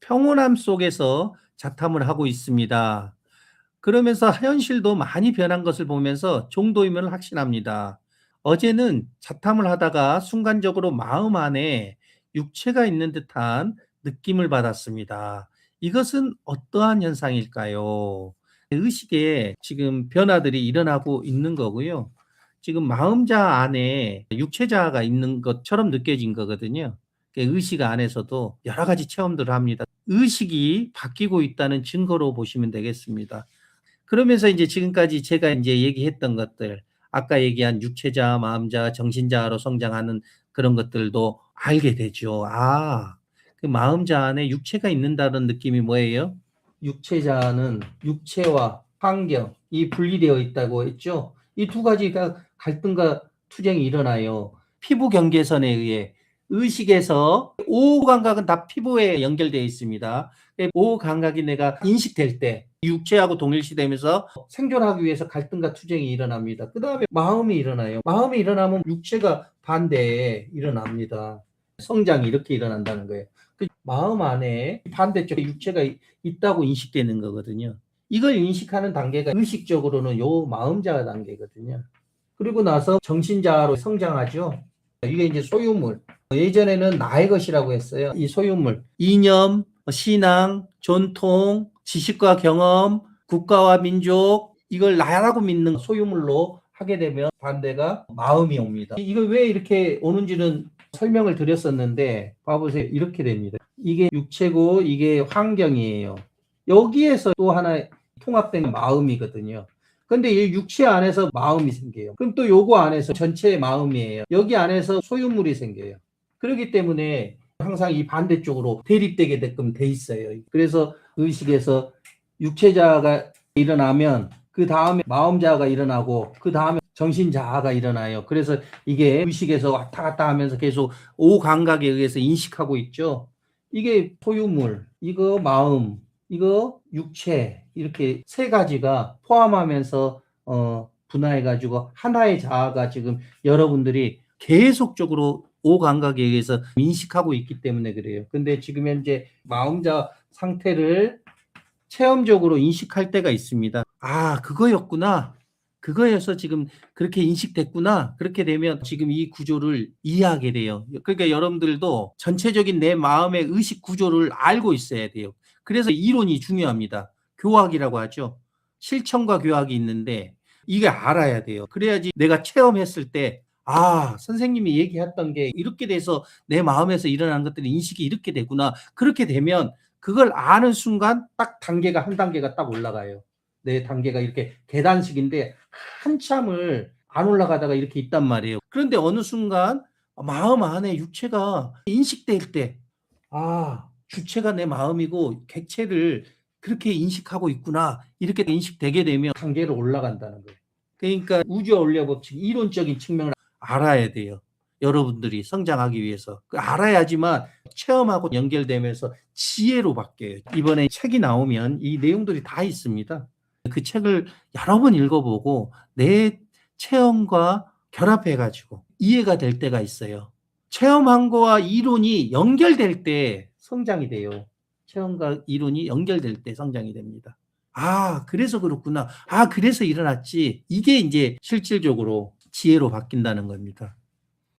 평온함 속에서 자탐을 하고 있습니다. 그러면서 현실도 많이 변한 것을 보면서 종도임을 확신합니다. 어제는 자탐을 하다가 순간적으로 마음 안에 육체가 있는 듯한 느낌을 받았습니다. 이것은 어떠한 현상일까요? 의식에 지금 변화들이 일어나고 있는 거고요. 지금 마음자 안에 육체자가 있는 것처럼 느껴진 거거든요. 의식 안에서도 여러 가지 체험들을 합니다. 의식이 바뀌고 있다는 증거로 보시면 되겠습니다. 그러면서 이제 지금까지 제가 이제 얘기했던 것들, 아까 얘기한 육체자, 마음자, 정신자로 성장하는 그런 것들도 알게 되죠. 그 마음자 안에 육체가 있는다는 느낌이 뭐예요? 육체자는 육체와 환경, 이 분리되어 있다고 했죠. 이 두 가지가 갈등과 투쟁이 일어나요. 피부 경계선에 의해 의식에서 오후 감각은 다 피부에 연결되어 있습니다. 오후 감각이 내가 인식될 때 육체하고 동일시되면서 생존하기 위해서 갈등과 투쟁이 일어납니다. 그 다음에 마음이 일어나요. 마음이 일어나면 육체가 반대에 일어납니다. 성장이 이렇게 일어난다는 거예요. 마음 안에 반대쪽에 육체가 있다고 인식되는 거거든요. 이걸 인식하는 단계가 의식적으로는 요 마음자 단계거든요. 그리고 나서 정신자로 성장하죠. 이게 이제 소유물. 예전에는 나의 것이라고 했어요. 이 소유물. 이념, 신앙, 전통, 지식과 경험, 국가와 민족, 이걸 나라고 믿는 소유물로 하게 되면 반대가 마음이 옵니다. 이걸 왜 이렇게 오는지는 설명을 드렸었는데 봐보세요. 이렇게 됩니다. 이게 육체고 이게 환경이에요. 여기에서 또 하나 통합된 마음이거든요. 근데 이 육체 안에서 마음이 생겨요. 그럼 또 요거 안에서 전체의 마음이에요. 여기 안에서 소유물이 생겨요. 그렇기 때문에 항상 이 반대쪽으로 대립되게 되게끔 돼 있어요. 그래서 의식에서 육체자가 일어나면 그 다음에 마음자가 일어나고 그 다음에 정신자아가 일어나요. 그래서 이게 의식에서 왔다 갔다 하면서 계속 오감각에 의해서 인식하고 있죠. 이게 소유물, 이거 마음, 이거 육체, 이렇게 세 가지가 포함하면서 분화해가지고 하나의 자아가 지금 여러분들이 계속적으로 오감각에 의해서 인식하고 있기 때문에 그래요. 근데 지금 현재 마음자 상태를 체험적으로 인식할 때가 있습니다. 그거였구나. 그거여서 지금 그렇게 인식됐구나. 그렇게 되면 지금 이 구조를 이해하게 돼요. 그러니까 여러분들도 전체적인 내 마음의 의식 구조를 알고 있어야 돼요. 그래서 이론이 중요합니다. 교학이라고 하죠. 실천과 교학이 있는데 이게 알아야 돼요. 그래야지 내가 체험했을 때 선생님이 얘기했던 게 이렇게 돼서 내 마음에서 일어나는 것들이 인식이 이렇게 되구나. 그렇게 되면 그걸 아는 순간 딱 단계가 한 단계가 딱 올라가요. 내 단계가 이렇게 계단식인데 한참을 안 올라가다가 이렇게 있단 말이에요. 그런데 어느 순간 마음 안에 육체가 인식될 때 주체가 내 마음이고 객체를 그렇게 인식하고 있구나. 이렇게 인식되게 되면 단계로 올라간다는 거예요. 그러니까 우주 원리 법칙 이론적인 측면을 알아야 돼요. 여러분들이 성장하기 위해서. 알아야지만 체험하고 연결되면서 지혜로 바뀌어요. 이번에 책이 나오면 이 내용들이 다 있습니다. 그 책을 여러 번 읽어보고 내 체험과 결합해가지고 이해가 될 때가 있어요. 체험한 거와 이론이 연결될 때 성장이 돼요. 체험과 이론이 연결될 때 성장이 됩니다. 그래서 그렇구나. 그래서 일어났지. 이게 이제 실질적으로 지혜로 바뀐다는 겁니다.